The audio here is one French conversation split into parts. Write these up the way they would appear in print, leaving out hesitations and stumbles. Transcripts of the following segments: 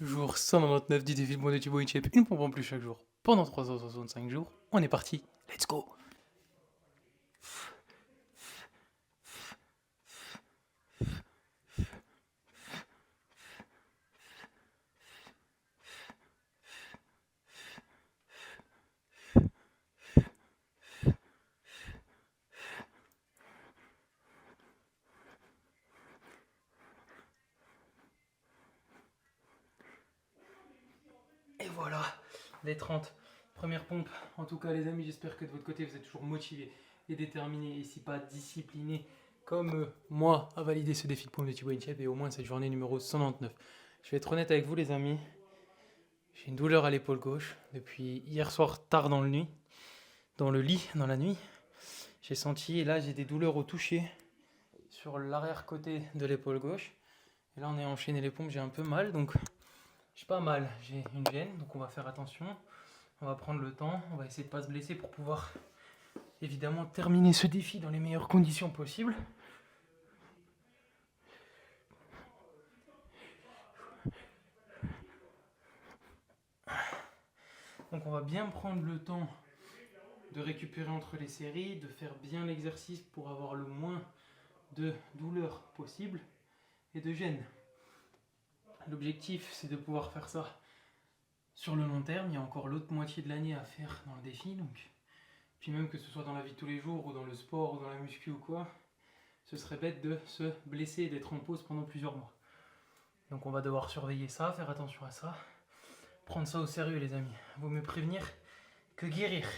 Jour 199 du défi de Thibaut Inchep, une pompe en plus chaque jour, pendant 365 jours. On est parti, let's go. Et voilà, les 30 premières pompes. En tout cas les amis, j'espère que de votre côté vous êtes toujours motivés et déterminés, et si pas disciplinés comme moi à valider ce défi de pompe de Thibaut Inchep et au moins cette journée numéro 199. Je vais être honnête avec vous les amis, j'ai une douleur à l'épaule gauche depuis hier soir tard dans le nuit, dans le lit, dans la nuit. J'ai senti, et là j'ai des douleurs au toucher sur l'arrière-côté de l'épaule gauche. Et là on est enchaîné les pompes, j'ai un peu mal, donc j'ai pas mal, j'ai une gêne, donc on va faire attention. On va prendre le temps, on va essayer de ne pas se blesser pour pouvoir évidemment terminer ce défi dans les meilleures conditions possibles. Donc on va bien prendre le temps de récupérer entre les séries, de faire bien l'exercice pour avoir le moins de douleur possible et de gêne. L'objectif c'est de pouvoir faire ça sur le long terme. Il y a encore l'autre moitié de l'année à faire dans le défi, donc puis même que ce soit dans la vie de tous les jours ou dans le sport ou dans la muscu ou quoi, ce serait bête de se blesser et d'être en pause pendant plusieurs mois. Donc on va devoir surveiller ça, faire attention à ça, prendre ça au sérieux les amis. Vaut mieux prévenir que guérir.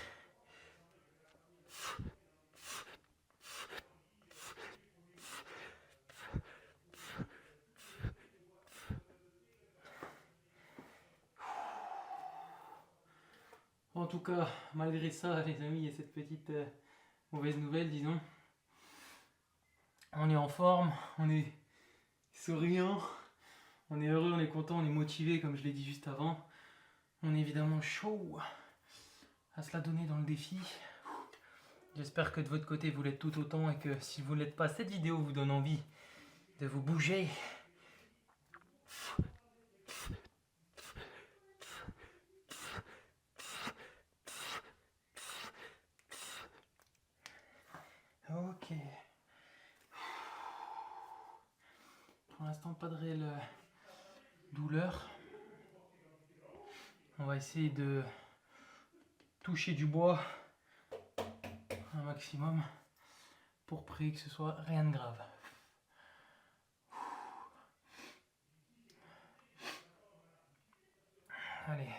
En tout cas, malgré ça les amis, il y a cette petite mauvaise nouvelle disons. On est en forme, on est souriant, on est heureux, on est content, on est motivé comme je l'ai dit juste avant. On est évidemment chaud à se la donner dans le défi. J'espère que de votre côté vous l'êtes tout autant et que si vous ne l'êtes pas, cette vidéo vous donne envie de vous bouger. Ok. Pour l'instant, pas de réelle douleur. On va essayer de toucher du bois un maximum pour prier que ce soit rien de grave. Allez,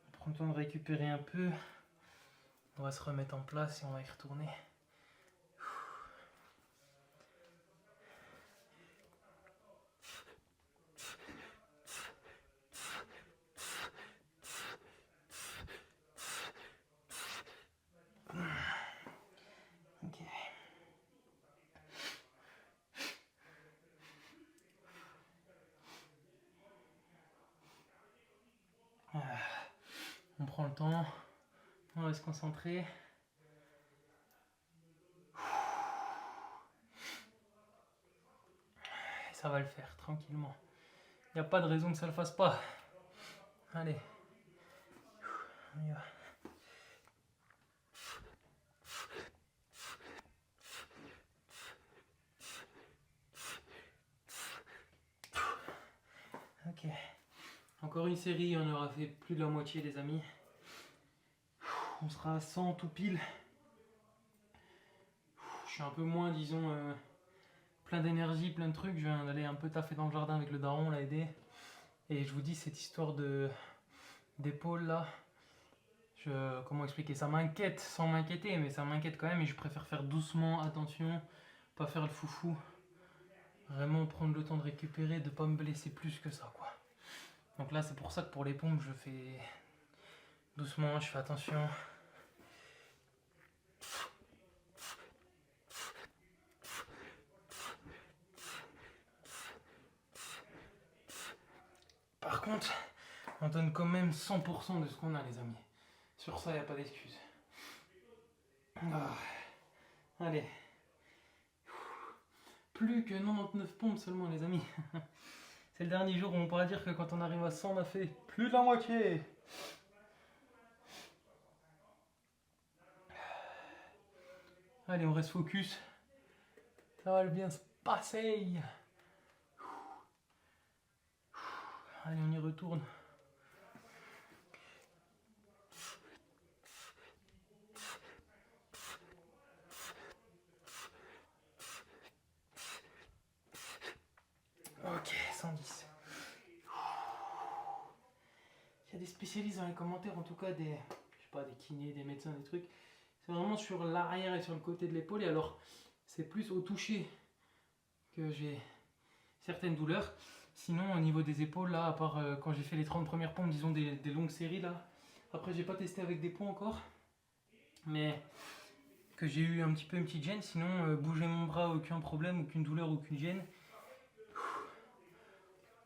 on prend le temps de récupérer un peu. On va se remettre en place et on va y retourner. Ok. On prend le temps, on va se concentrer. Et ça va le faire tranquillement. Il n'y a pas de raison que ça ne le fasse pas. Allez, on y va. Ok. Encore une série, on aura fait plus de la moitié les amis. On sera à 100 tout pile. Je suis un peu moins, disons, plein d'énergie, plein de trucs. Je viens d'aller un peu taffer dans le jardin avec le daron, l'a aidé. Et je vous dis, cette histoire d'épaule là, comment expliquer, ça m'inquiète sans m'inquiéter, mais ça m'inquiète quand même et je préfère faire doucement, attention, pas faire le foufou. Vraiment prendre le temps de récupérer, de pas me blesser plus que ça quoi. Donc là c'est pour ça que pour les pompes je fais doucement, je fais attention. Par contre, on donne quand même 100% de ce qu'on a les amis. Sur ça, il n'y a pas d'excuse. Ah. Allez. Plus que 99 pompes seulement les amis. C'est le dernier jour où on pourra dire que quand on arrive à 100, on a fait plus de la moitié. Allez, on reste focus. Ça va bien se passer. Allez, on y retourne. Ok, 110. Il y a des spécialistes dans les commentaires, en tout cas des, je sais pas, des kinés, des médecins, des trucs. C'est vraiment sur l'arrière et sur le côté de l'épaule. Et alors, c'est plus au toucher que j'ai certaines douleurs. Sinon, au niveau des épaules, là, à part quand j'ai fait les 30 premières pompes, disons des longues séries, là. Après, j'ai pas testé avec des poids encore. Mais que j'ai eu un petit peu une petite gêne. Sinon, bouger mon bras, aucun problème, aucune douleur, aucune gêne.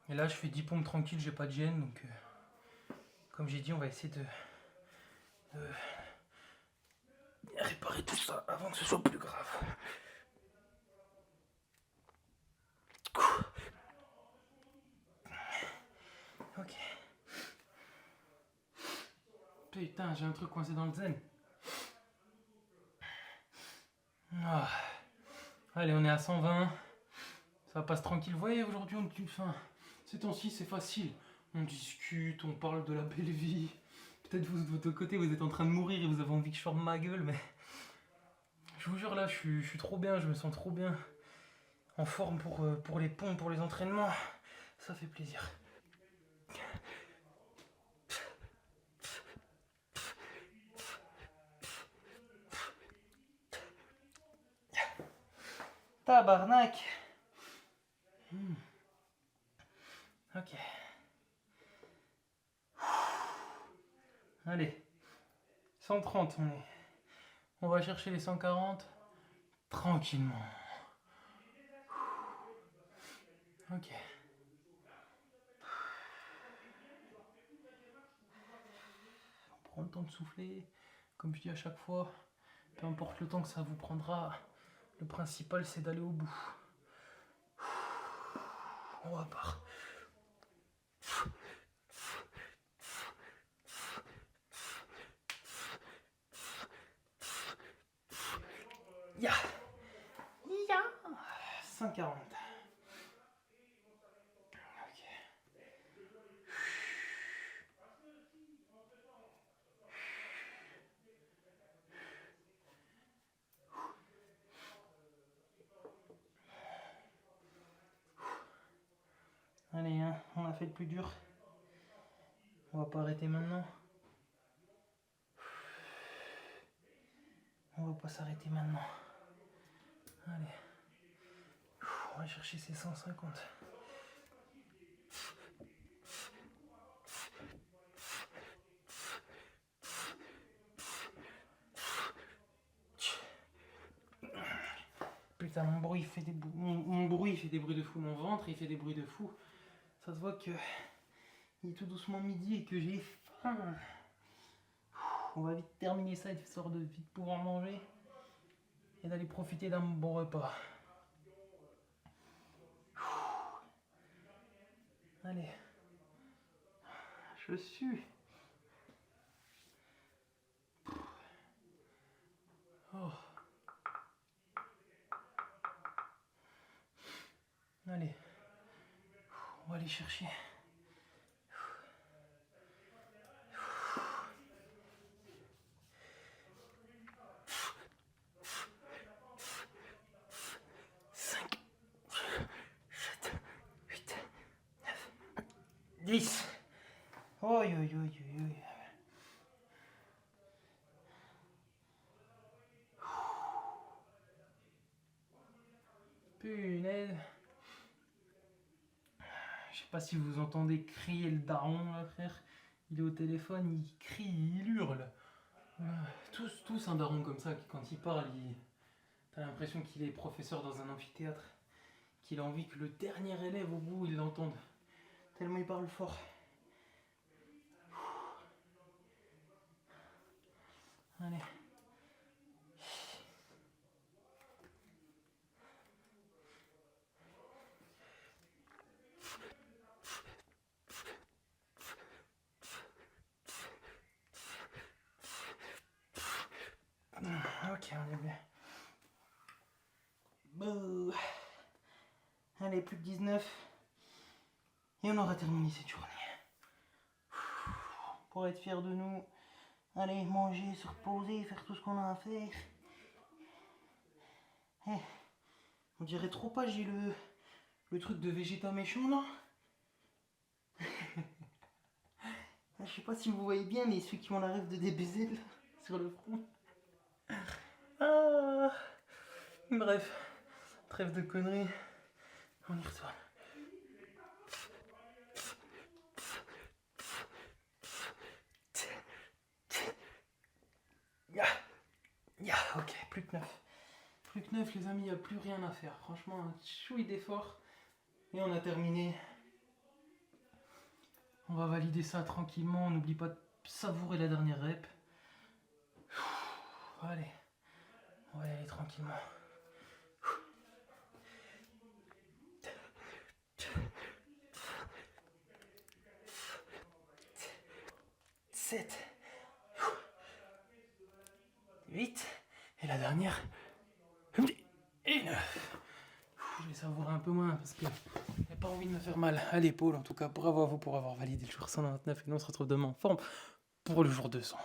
Et là, je fais 10 pompes tranquilles, j'ai pas de gêne. Donc, comme j'ai dit, on va essayer de réparer tout ça avant que ce soit plus grave. Ok. Putain, j'ai un truc coincé dans le zen. Ah. Allez, on est à 120. Ça passe tranquille. Vous voyez, aujourd'hui, ces temps-ci, c'est facile. On discute, on parle de la belle vie. Peut-être vous, de votre côté, vous êtes en train de mourir et vous avez envie que je ferme ma gueule, mais je vous jure, là, je suis trop bien, je me sens trop bien. En forme pour les pompes, pour les entraînements. Ça fait plaisir. Tabarnak. Ok. Allez. 130, on va chercher les 140 tranquillement. Ok. On prend le temps de souffler. Comme je dis à chaque fois, peu importe le temps que ça vous prendra, le principal c'est d'aller au bout. On repart. Ya. Ya. 140. Ok. Allez, hein, on a fait le plus dur. On va pas arrêter maintenant. On va pas s'arrêter maintenant. Allez. On va chercher ces 150. Putain, mon bruit fait des bruits de fou. Mon ventre, il fait des bruits de fou. Ça se voit que il est tout doucement midi et que j'ai faim. On va vite terminer ça, histoire de vite pouvoir manger et d'aller profiter d'un bon repas. Allez. Je suis. Oh. Allez. On va aller chercher. Cinq, 7, 8, 9, 10. Oi, oi, oi, oi, oi. Punaise. Je sais pas si vous entendez crier le daron là, frère. Il est au téléphone, il crie, il hurle. Tous un daron comme ça, qui quand il parle, t'as l'impression qu'il est professeur dans un amphithéâtre. Qu'il a envie que le dernier élève au bout, il l'entende. Tellement il parle fort. Allez. Ok, on est bien. Bon. Allez, plus que 19. Et on aura terminé cette journée. Pour être fiers de nous. Allez, manger, se reposer, faire tout ce qu'on a à faire. Eh, on dirait trop pas, j'ai le truc de Vegeta méchant là. Je sais pas si vous voyez bien, mais ceux qui ont la rêve de DBZ là, sur le front. Ah, bref, trêve de conneries. On y retourne. Ok, plus que 9. Plus que 9 les amis, il n'y a plus rien à faire. Franchement, un chouï d'effort. Et on a terminé. On va valider ça tranquillement. On n'oublie pas de savourer la dernière rep. Allez, on va y aller tranquillement. 7, 8, et la dernière, et 9. Je vais savourer un peu moins parce que j'ai pas envie de me faire mal à l'épaule. En tout cas, bravo à vous pour avoir validé le jour 199 et nous on se retrouve demain en forme pour le jour 200.